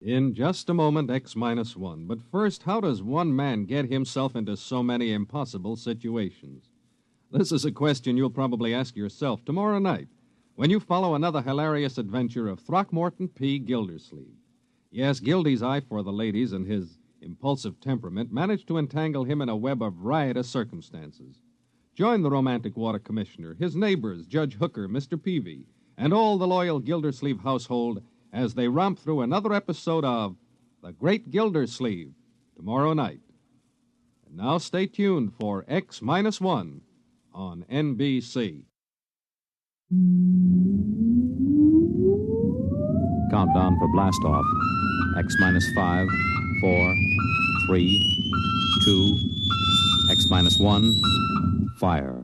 In just a moment, X-1. But first, how does one man get himself into so many impossible situations? This is a question you'll probably ask yourself tomorrow night when you follow another hilarious adventure of Throckmorton P. Gildersleeve. Yes, Gildy's eye for the ladies and his impulsive temperament managed to entangle him in a web of riotous circumstances. Join the romantic water commissioner, his neighbors, Judge Hooker, Mr. Peavy, and all the loyal Gildersleeve household as they romp through another episode of The Great Gildersleeve tomorrow night. And now stay tuned for X-1 on NBC. Countdown for blast off. X-5, 4, 3, 2, X-1, fire.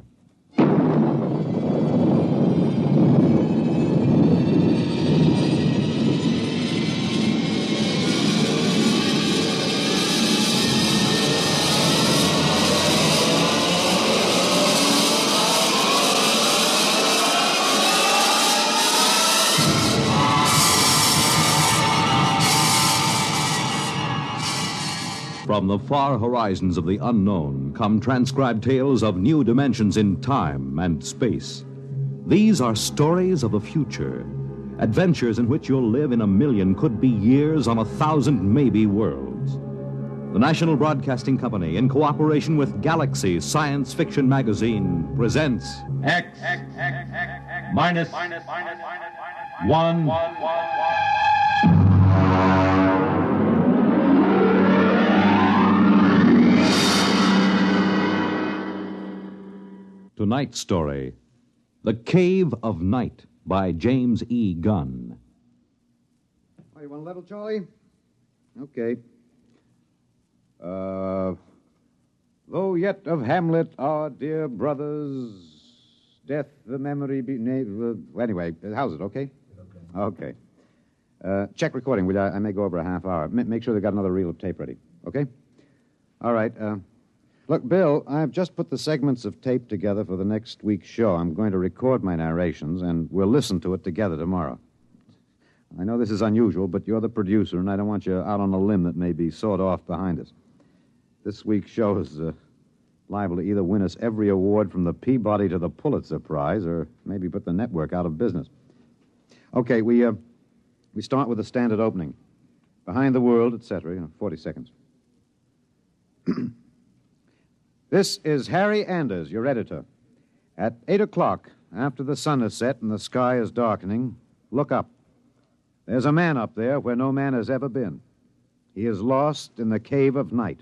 From the far horizons of the unknown come transcribed tales of new dimensions in time and space. These are stories of the future, adventures in which you'll live in a million, could be years, on 1,000 maybe worlds. The National Broadcasting Company, in cooperation with Galaxy Science Fiction Magazine, presents X minus 1. Tonight's story, The Cave of Night, by James E. Gunn. Oh, you want a level, Charlie? Okay. Though yet of Hamlet, our dear brothers, death the memory be... Anyway, how's it, okay? Okay. Check recording, will you? I may go over a half hour. Make sure they got another reel of tape ready, okay? All right, Look, Bill, I've just put the segments of tape together for the next week's show. I'm going to record my narrations, and we'll listen to it together tomorrow. I know this is unusual, but you're the producer, and I don't want you out on a limb that may be sawed off behind us. This week's show is liable to either win us every award from the Peabody to the Pulitzer Prize, or maybe put the network out of business. Okay, we start with the standard opening. Behind the world, etc., 40 seconds. This is Harry Anders, your editor. At 8 o'clock, after the sun has set and the sky is darkening, look up. There's a man up there where no man has ever been. He is lost in the cave of night.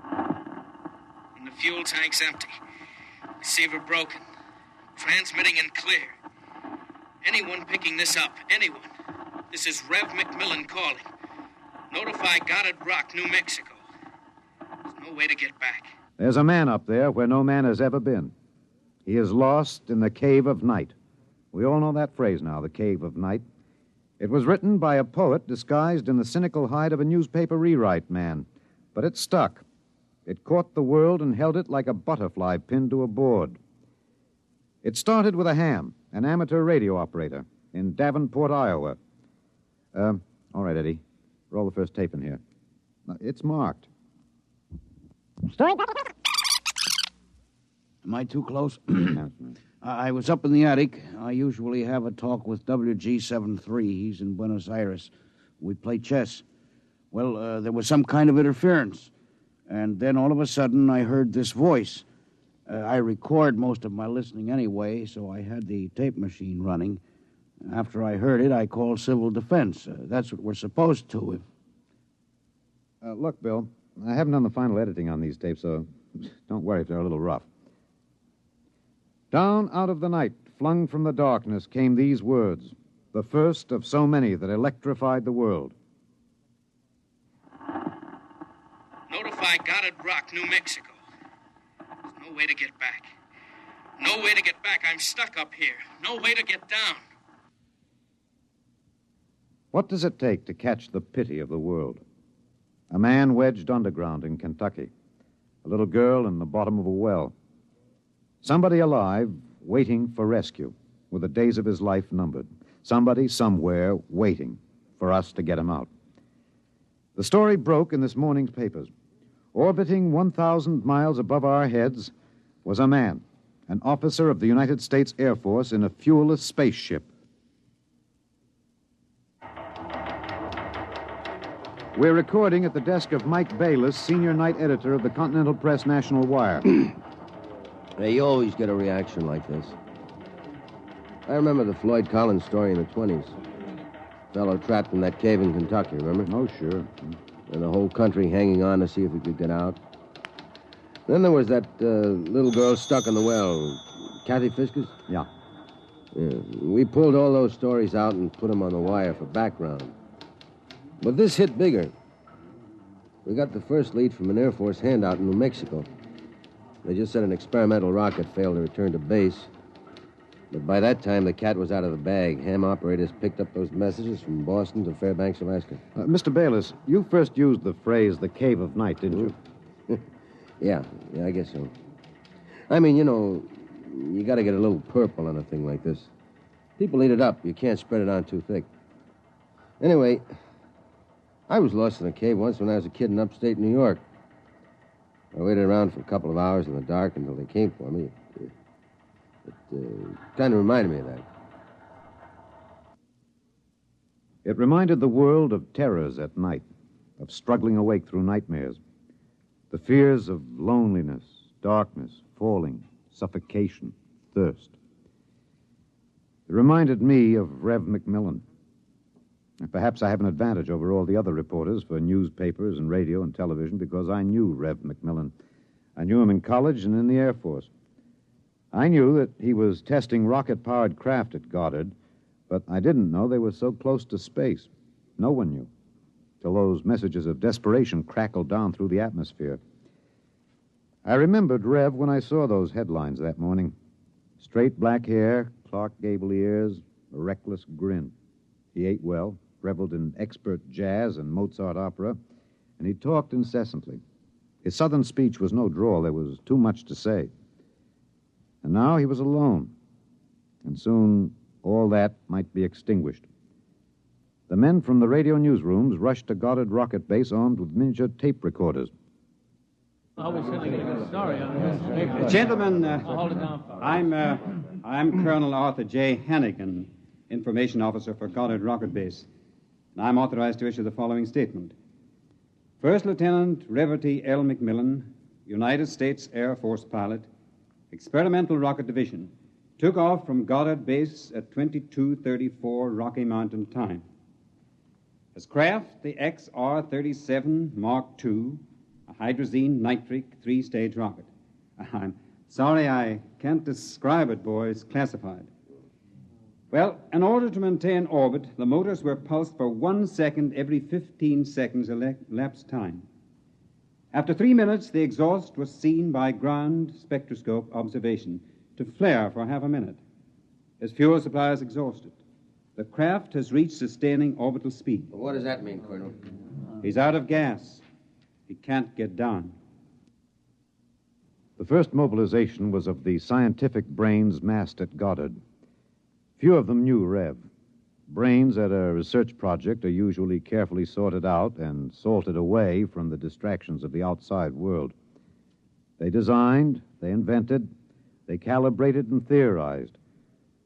And the fuel tank's empty. Receiver broken. Transmitting and clear. Anyone picking this up, anyone. This is Rev McMillan calling. Notify Goddard Rock, New Mexico. There's no way to get back. There's a man up there where no man has ever been. He is lost in the cave of night. We all know that phrase now, the cave of night. It was written by a poet disguised in the cynical hide of a newspaper rewrite man. But it stuck. It caught the world and held it like a butterfly pinned to a board. It started with a ham, an amateur radio operator, in Davenport, Iowa. All right, Eddie. Roll the first tape in here. It's marked. Am I too close? I was up in the attic. I usually have a talk with WG-73. He's in Buenos Aires. We play chess. Well, there was some kind of interference. And then all of a sudden, I heard this voice. I record most of my listening anyway, so I had the tape machine running. After I heard it, I called civil defense. That's what we're supposed to. Look, Bill, I haven't done the final editing on these tapes, so don't worry if they're a little rough. Down out of the night, flung from the darkness, came these words, the first of so many that electrified the world. Notify Goddard Rock, New Mexico. There's no way to get back. No way to get back. I'm stuck up here. No way to get down. What does it take to catch the pity of the world? A man wedged underground in Kentucky. A little girl in the bottom of a well. Somebody alive, waiting for rescue, with the days of his life numbered. Somebody somewhere waiting for us to get him out. The story broke in this morning's papers. Orbiting 1,000 miles above our heads was a man, an officer of the United States Air Force in a fuelless spaceship. We're recording at the desk of Mike Bayless, senior night editor of the Continental Press National Wire. Hey, you always get a reaction like this. I remember the Floyd Collins story in the 20s. Fellow trapped in that cave in Kentucky, remember? Oh, sure. And the whole country hanging on to see if he could get out. Then there was that little girl stuck in the well. Kathy Fisker's? Yeah. We pulled all those stories out and put them on the wire for background. But this hit bigger. We got the first lead from an Air Force handout in New Mexico. They just said an experimental rocket failed to return to base. But by that time, the cat was out of the bag. Ham operators picked up those messages from Boston to Fairbanks, Alaska. Mr. Bayless, you first used the phrase the cave of night, didn't you? Yeah, I guess so. I mean, you got to get a little purple on a thing like this. People eat it up. You can't spread it on too thick. Anyway, I was lost in a cave once when I was a kid in upstate New York. I waited around for a couple of hours in the dark until they came for me. It kind of reminded me of that. It reminded the world of terrors at night, of struggling awake through nightmares. The fears of loneliness, darkness, falling, suffocation, thirst. It reminded me of Rev McMillan. And perhaps I have an advantage over all the other reporters for newspapers and radio and television because I knew Rev McMillan. I knew him in college and in the Air Force. I knew that he was testing rocket-powered craft at Goddard, but I didn't know they were so close to space. No one knew, till those messages of desperation crackled down through the atmosphere. I remembered Rev when I saw those headlines that morning. Straight black hair, Clark Gable ears, a reckless grin. He ate well, reveled in expert jazz and Mozart opera, and he talked incessantly. His southern speech was no drawl. There was too much to say. And now he was alone, and soon all that might be extinguished. The men from the radio newsrooms rushed to Goddard Rocket Base armed with miniature tape recorders. Gentlemen, I'm Colonel Arthur J. Hannigan, Information Officer for Goddard Rocket Base. And I'm authorized to issue the following statement. First Lieutenant Reverty L. McMillan, United States Air Force pilot, Experimental Rocket Division, took off from Goddard Base at 22:34 Rocky Mountain time. His craft, the XR-37 Mark II, a hydrazine nitric three-stage rocket. I'm sorry I can't describe it, boys. Classified. Well, in order to maintain orbit, the motors were pulsed for 1 second every 15 seconds elapsed time. After 3 minutes, the exhaust was seen by ground spectroscope observation to flare for half a minute. His fuel supply is exhausted. The craft has reached sustaining orbital speed. What does that mean, Colonel? He's out of gas. He can't get down. The first mobilization was of the scientific brains massed at Goddard. Few of them knew Rev. Brains at a research project are usually carefully sorted out and salted away from the distractions of the outside world. They designed, they invented, they calibrated and theorized.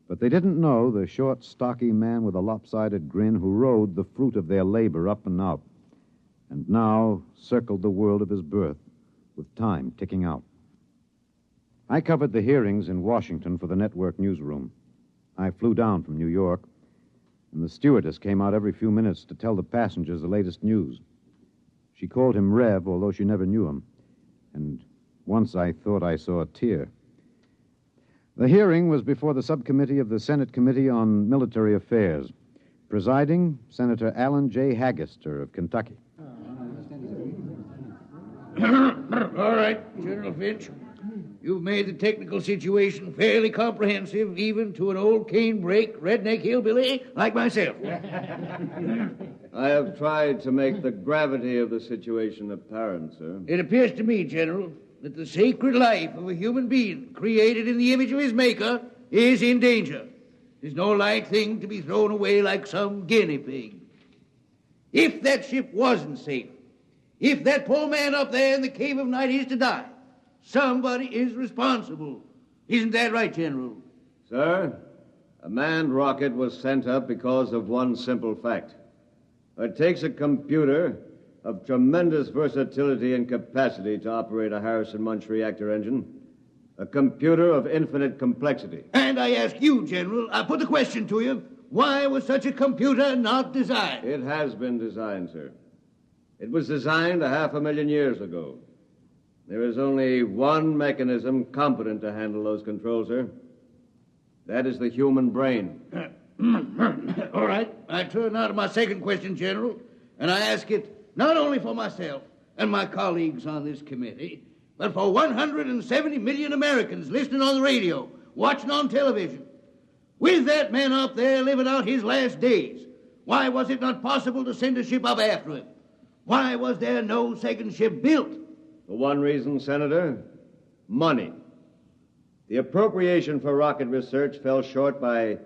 But they didn't know the short, stocky man with a lopsided grin who rode the fruit of their labor up and out, and now circled the world of his birth, with time ticking out. I covered the hearings in Washington for the network newsroom. I flew down from New York, and the stewardess came out every few minutes to tell the passengers the latest news. She called him Rev, although she never knew him, and once I thought I saw a tear. The hearing was before the subcommittee of the Senate Committee on Military Affairs. Presiding, Senator Allen J. Haggister of Kentucky. All right, General Finch. You've made the technical situation fairly comprehensive, even to an old cane-brake, redneck hillbilly like myself. I have tried to make the gravity of the situation apparent, sir. It appears to me, General, that the sacred life of a human being created in the image of his maker is in danger. It's no light thing to be thrown away like some guinea pig. If that ship wasn't safe, if that poor man up there in the cave of night is to die, somebody is responsible. Isn't that right, General? Sir, a manned rocket was sent up because of one simple fact. It takes a computer of tremendous versatility and capacity to operate a Harrison-Munch reactor engine. A computer of infinite complexity. And I ask you, General, I put the question to you, why was such a computer not designed? It has been designed, sir. It was designed 500,000 years ago. There is only one mechanism competent to handle those controls, sir. That is the human brain. All right. I turn now to my second question, General, and I ask it not only for myself and my colleagues on this committee, but for 170 million Americans listening on the radio, watching on television. With that man up there living out his last days, why was it not possible to send a ship up after him? Why was there no second ship built? For one reason, Senator, money. The appropriation for rocket research fell short by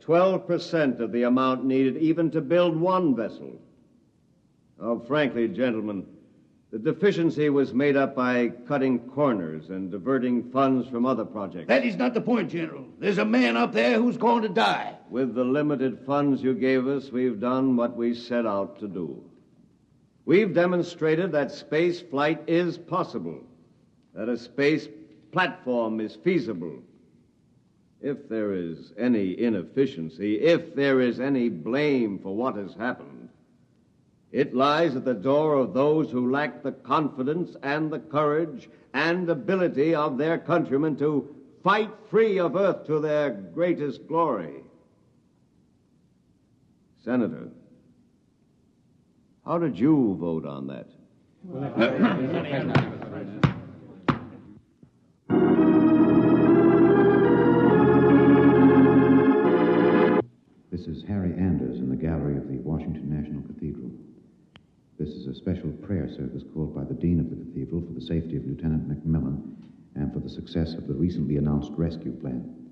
12% of the amount needed even to build one vessel. Oh, frankly, gentlemen, the deficiency was made up by cutting corners and diverting funds from other projects. That is not the point, General. There's a man up there who's going to die. With the limited funds you gave us, we've done what we set out to do. We've demonstrated that space flight is possible, that a space platform is feasible. If there is any inefficiency, if there is any blame for what has happened, it lies at the door of those who lack the confidence and the courage and ability of their countrymen to fight free of Earth to their greatest glory. Senator, how did you vote on that? This is Harry Anders in the gallery of the Washington National Cathedral. This is a special prayer service called by the Dean of the Cathedral for the safety of Lieutenant McMillan and for the success of the recently announced rescue plan.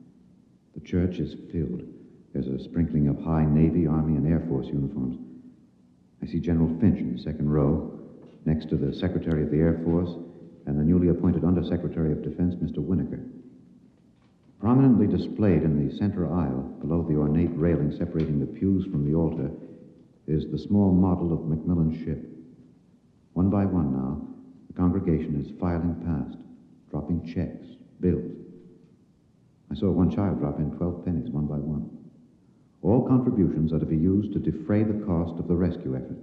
The church is filled. There's a sprinkling of high Navy, Army, and Air Force uniforms. I see General Finch in the second row, next to the Secretary of the Air Force and the newly appointed Undersecretary of Defense, Mr. Winokur. Prominently displayed in the center aisle, below the ornate railing separating the pews from the altar, is the small model of McMillan's ship. One by one now, the congregation is filing past, dropping checks, bills. I saw one child drop in 12 pennies, one by one. All contributions are to be used to defray the cost of the rescue effort.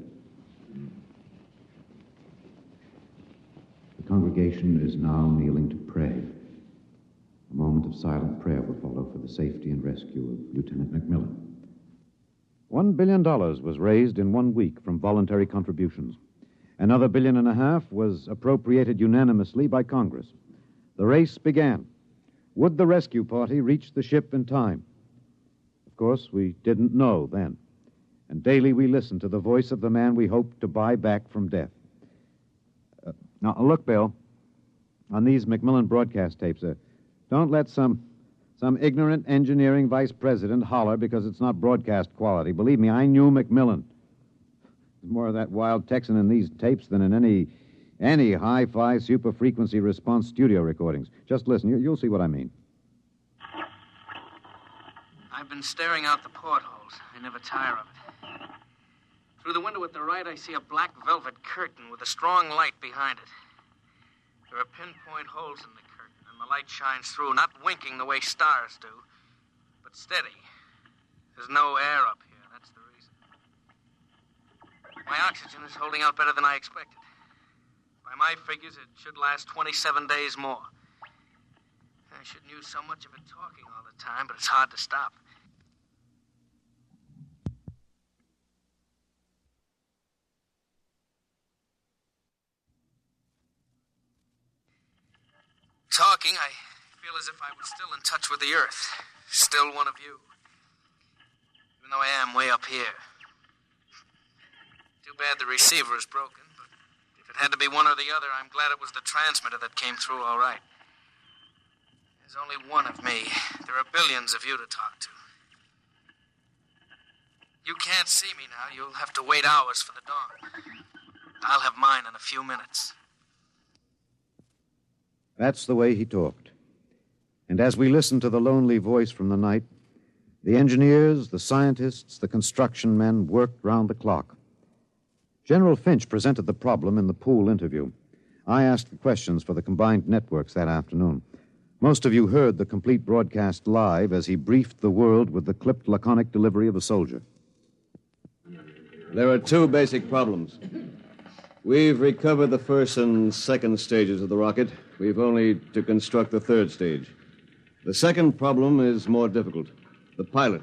The congregation is now kneeling to pray. A moment of silent prayer will follow for the safety and rescue of Lieutenant McMillan. $1 billion was raised in 1 week from voluntary contributions. Another $1.5 billion was appropriated unanimously by Congress. The race began. Would the rescue party reach the ship in time? Of course, we didn't know then. And daily we listened to the voice of the man we hoped to buy back from death. Now, look, Bill, on these McMillan broadcast tapes, don't let some ignorant engineering vice president holler because it's not broadcast quality. Believe me, I knew McMillan. There's more of that wild Texan in these tapes than in any hi-fi super-frequency response studio recordings. Just listen. You'll see what I mean. I've been staring out the portholes. I never tire of it. Through the window at the right, I see a black velvet curtain with a strong light behind it. There are pinpoint holes in the curtain, and the light shines through, not winking the way stars do, but steady. There's no air up here. That's the reason. My oxygen is holding out better than I expected. By my figures, it should last 27 days more. I shouldn't use so much of it talking all the time, but it's hard to stop. Talking, I feel as if I was still in touch with the Earth. Still one of you. Even though I am way up here. Too bad the receiver is broken, but if it had to be one or the other, I'm glad it was the transmitter that came through all right. There's only one of me. There are billions of you to talk to. You can't see me now. You'll have to wait hours for the dawn. I'll have mine in a few minutes. That's the way he talked. And as we listened to the lonely voice from the night, the engineers, the scientists, the construction men worked round the clock. General Finch presented the problem in the pool interview. I asked the questions for the combined networks that afternoon. Most of you heard the complete broadcast live as he briefed the world with the clipped, laconic delivery of a soldier. There are two basic problems. We've recovered the first and second stages of the rocket. We've only to construct the third stage. The second problem is more difficult. The pilot.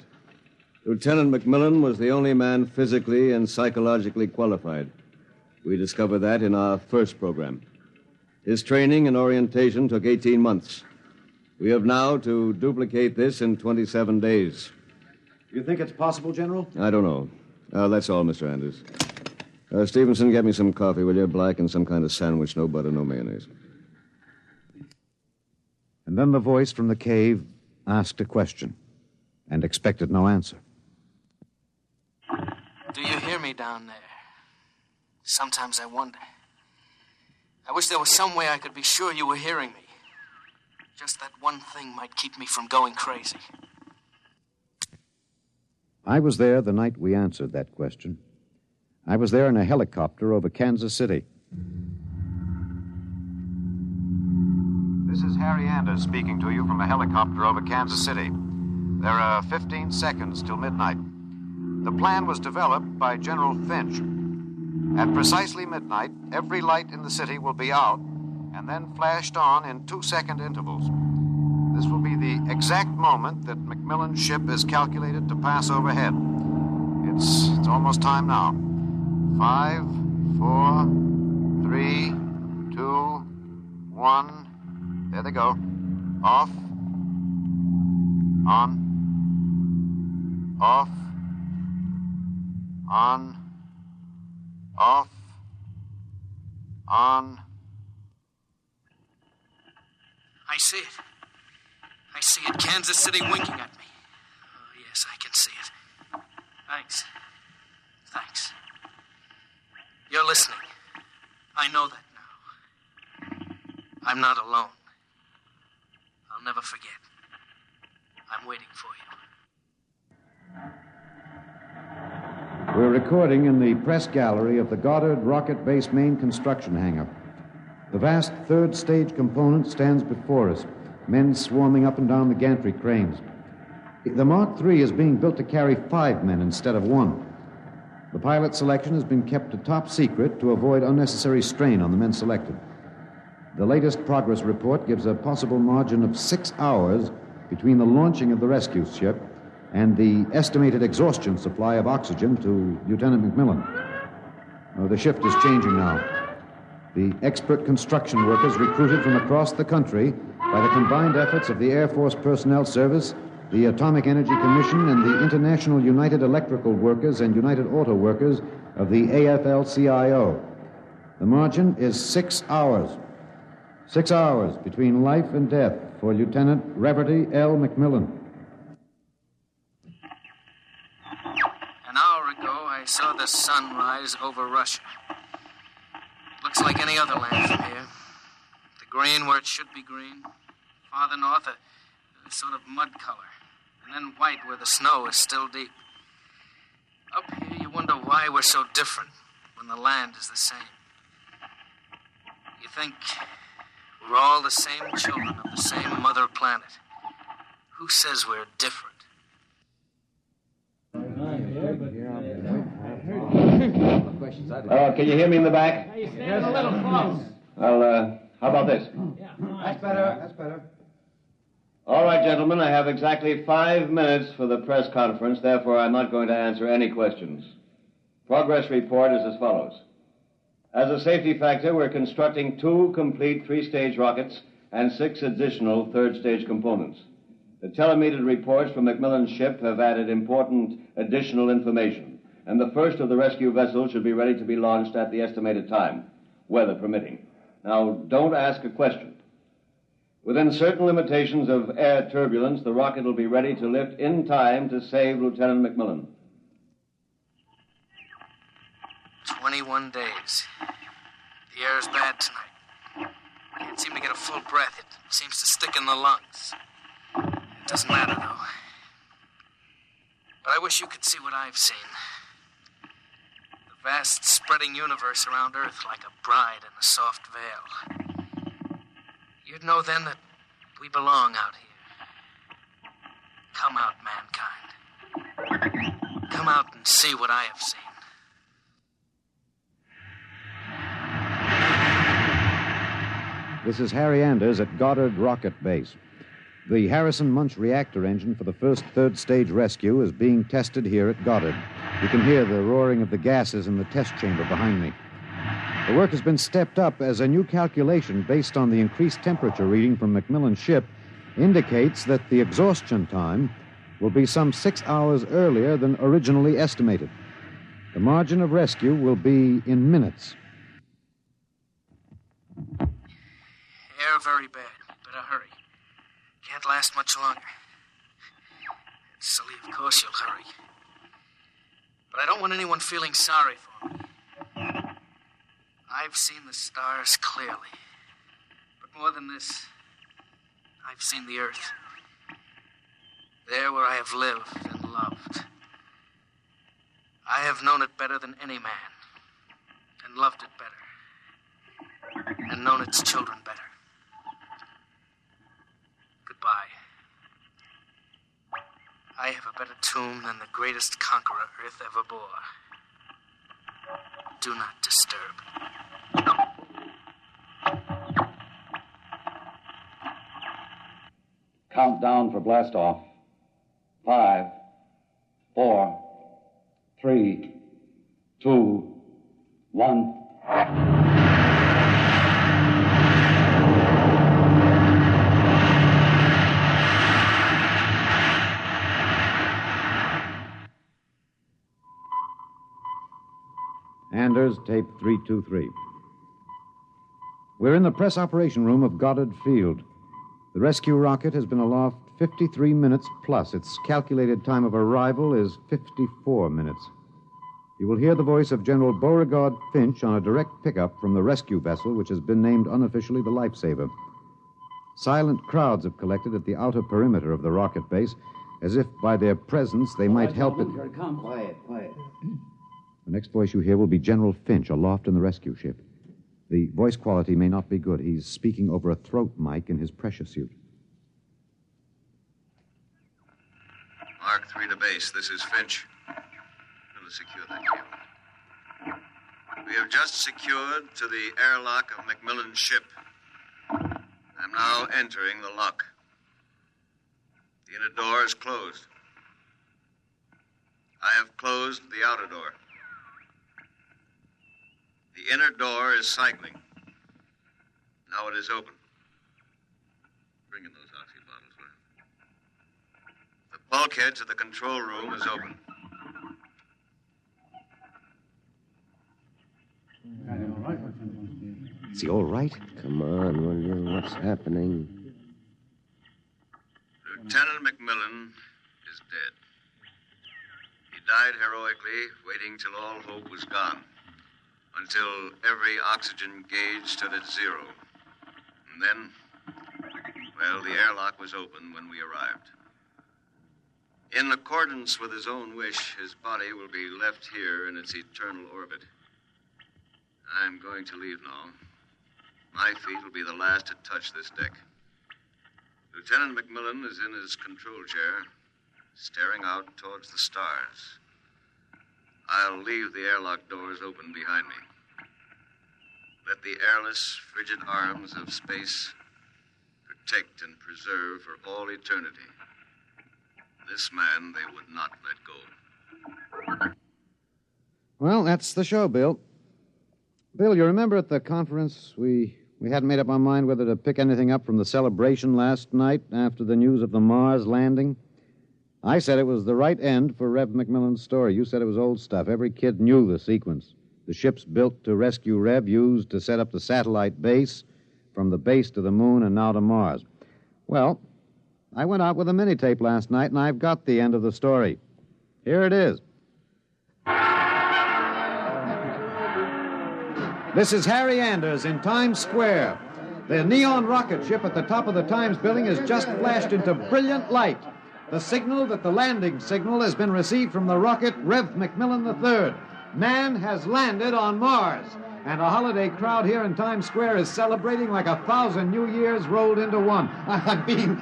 Lieutenant McMillan was the only man physically and psychologically qualified. We discovered that in our first program. His training and orientation took 18 months. We have now to duplicate this in 27 days. You think it's possible, General? I don't know. That's all, Mr. Anders. Stevenson, get me some coffee, will you? Black and some kind of sandwich, no butter, no mayonnaise. And then the voice from the cave asked a question and expected no answer. Do you hear me down there? Sometimes I wonder. I wish there was some way I could be sure you were hearing me. Just that one thing might keep me from going crazy. I was there the night we answered that question. I was there in a helicopter over Kansas City. This is Harry Anders speaking to you from a helicopter over Kansas City. There are 15 seconds till midnight. The plan was developed by General Finch. At precisely midnight, every light in the city will be out and then flashed on in 2-second intervals. This will be the exact moment that McMillan's ship is calculated to pass overhead. It's almost time now. 5, 4, 3, 2, 1. There they go. Off. On. Off. On. Off. On. I see it. I see it. Kansas City winking at me. Oh, yes, I can see it. Thanks. Thanks. You're listening. I know that now. I'm not alone. I'll never forget. I'm waiting for you. We're recording in the press gallery of the Goddard Rocket Base main construction hangar. The vast third stage component stands before us, men swarming up and down the gantry cranes. The Mark III is being built to carry 5 men instead of 1. The pilot selection has been kept a top secret to avoid unnecessary strain on the men selected. The latest progress report gives a possible margin of 6 hours between the launching of the rescue ship and the estimated exhaustion supply of oxygen to Lieutenant McMillan. The shift is changing now. The expert construction workers recruited from across the country by the combined efforts of the Air Force Personnel Service, the Atomic Energy Commission, and the International United Electrical Workers and United Auto Workers of the AFL-CIO. The margin is 6 hours. 6 hours between life and death for Lieutenant Reverdy L. McMillan. An hour ago, I saw the sun rise over Russia. Looks like any other land from here. The green where it should be green. Farther north, a sort of mud color. And then white where the snow is still deep. Up here, you wonder why we're so different when the land is the same. You think we're all the same children of the same mother planet. Who says we're different? Can you hear me in the back? You're standing a little close. Well, how about this? That's better. That's better. All right, gentlemen, I have exactly 5 minutes for the press conference. Therefore, I'm not going to answer any questions. Progress report is as follows. As a safety factor, we're constructing 2 complete 3-stage rockets and 6 additional 3rd-stage components. The telemetered reports from McMillan's ship have added important additional information, and the first of the rescue vessels should be ready to be launched at the estimated time, weather permitting. Now, don't ask a question. Within certain limitations of air turbulence, the rocket will be ready to lift in time to save Lieutenant McMillan. 21 days. The air's bad tonight. Can't seem to get a full breath. It seems to stick in the lungs. It doesn't matter, though. But I wish you could see what I've seen. The vast, spreading universe around Earth like a bride in a soft veil. You'd know then that we belong out here. Come out, mankind. Come out and see what I have seen. This is Harry Anders at Goddard Rocket Base. The Harrison Munch reactor engine for the first third-stage rescue is being tested here at Goddard. You can hear the roaring of the gases in the test chamber behind me. The work has been stepped up as a new calculation based on the increased temperature reading from Macmillan's ship indicates that the exhaustion time will be some 6 hours earlier than originally estimated. The margin of rescue will be in minutes. Air very bad. Better hurry. Can't last much longer. Silly, of course you'll hurry. But I don't want anyone feeling sorry for me. I've seen the stars clearly. But more than this, I've seen the earth. There where I have lived and loved. I have known it better than any man. And loved it better. And known its children better. Goodbye. I have a better tomb than the greatest conqueror Earth ever bore. Do not disturb. Countdown for blast off. 5, 4, 3, 2, 1. Anders, tape 323. We're in the press operation room of Goddard Field. The rescue rocket has been aloft 53 minutes plus. Its calculated time of arrival is 54 minutes. You will hear the voice of General Beauregard Finch on a direct pickup from the rescue vessel, which has been named unofficially the Lifesaver. Silent crowds have collected at the outer perimeter of the rocket base, as if by their presence they might help it. Here it comes. Quiet. The next voice you hear will be General Finch aloft in the rescue ship. The voice quality may not be good. He's speaking over a throat mic in his pressure suit. Mark 3 to base. This is Finch. Going to secure that cable. We have just secured to the airlock of Macmillan's ship. I'm now entering the lock. The inner door is closed. I have closed the outer door. The inner door is cycling. Now it is open. Bring in those oxy bottles, will you? The bulkhead to the control room is open. Is he all right? Come on, will you? What's happening? Lieutenant Macmillan is dead. He died heroically, waiting till all hope was gone. Until every oxygen gauge stood at 0. And then, well, the airlock was open when we arrived. In accordance with his own wish, his body will be left here in its eternal orbit. I'm going to leave now. My feet will be the last to touch this deck. Lieutenant Macmillan is in his control chair, staring out towards the stars. I'll leave the airlock doors open behind me. Let the airless, frigid arms of space protect and preserve for all eternity this man they would not let go. Well, that's the show, Bill. Bill, you remember at the conference we hadn't made up our mind whether to pick anything up from the celebration last night after the news of the Mars landing? I said it was the right end for Rev Macmillan's story. You said it was old stuff. Every kid knew the sequence. The ships built to rescue Rev, used to set up the satellite base, from the base to the moon and now to Mars. Well, I went out with a mini-tape last night, and I've got the end of the story. Here it is. This is Harry Anders in Times Square. The neon rocket ship at the top of the Times building has just flashed into brilliant light. The signal that the landing signal has been received from the rocket Rev McMillan III. Man has landed on Mars. And a holiday crowd here in Times Square is celebrating like 1,000 New Years rolled into one. I'm being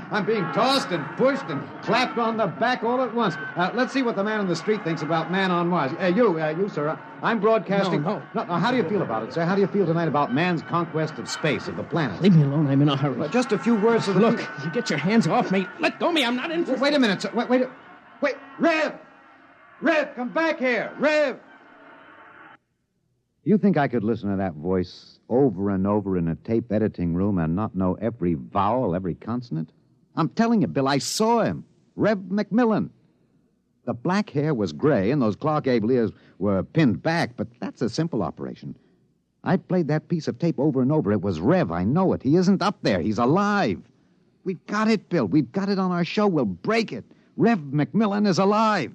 tossed and pushed and clapped on the back all at once. Let's see what the man on the street thinks about man on Mars. You, sir. I'm broadcasting. No. How do you feel about it, sir? How do you feel tonight about man's conquest of space, of the planet? Leave me alone. I'm in a hurry. Just a few words to the... Look, you get your hands off me. Let go of me. I'm not in for... Wait a minute, sir. Wait. Rev! Rev, come back here. Rev! You think I could listen to that voice over and over in a tape editing room and not know every vowel, every consonant? I'm telling you, Bill, I saw him. Rev McMillan. The black hair was gray and those Clark Gable ears were pinned back, but that's a simple operation. I played that piece of tape over and over. It was Rev, I know it. He isn't up there. He's alive. We've got it, Bill. We've got it on our show. We'll break it. Rev McMillan is alive.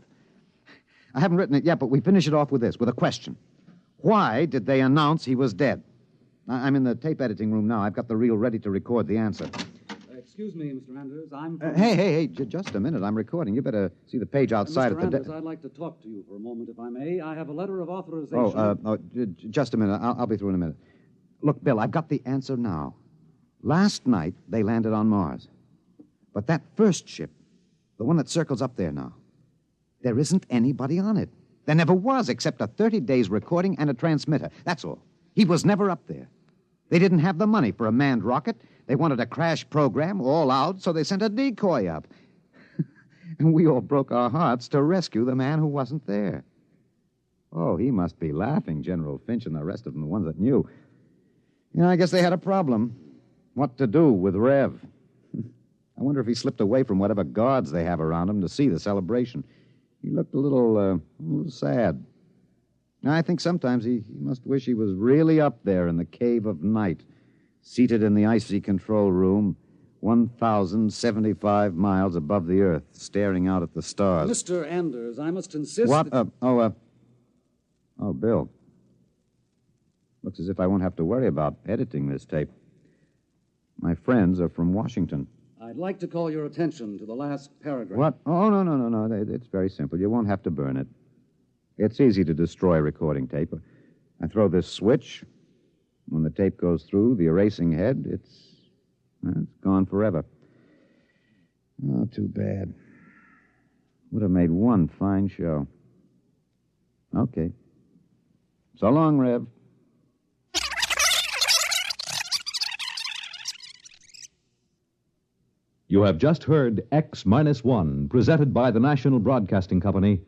I haven't written it yet, but we finish it off with this, with a question. Why did they announce he was dead? I'm in the tape editing room now. I've got the reel ready to record the answer. Excuse me, Mr. Anders. I'm... Hey, just a minute. I'm recording. You better see the page outside Mr. at the... Anders, I'd like to talk to you for a moment, if I may. I have a letter of authorization... Just a minute. I'll be through in a minute. Look, Bill, I've got the answer now. Last night, they landed on Mars. But that first ship, the one that circles up there now, there isn't anybody on it. There never was, except a 30 days recording and a transmitter. That's all. He was never up there. They didn't have the money for a manned rocket. They wanted a crash program all out, so they sent a decoy up. And we all broke our hearts to rescue the man who wasn't there. Oh, he must be laughing, General Finch and the rest of them, the ones that knew. I guess they had a problem. What to do with Rev? I wonder if he slipped away from whatever guards they have around him to see the celebration. He looked a little sad. I think sometimes he must wish he was really up there in the cave of night, seated in the icy control room, 1,075 miles above the Earth, staring out at the stars. Mr. Anders, I must insist... What? That... Bill. Looks as if I won't have to worry about editing this tape. My friends are from Washington. I'd like to call your attention to the last paragraph. What? Oh, no. It's very simple. You won't have to burn it. It's easy to destroy recording tape. I throw this switch. When the tape goes through the erasing head, it's gone forever. Oh, too bad. Would have made one fine show. Okay. So long, Rev. You have just heard X-1, presented by the National Broadcasting Company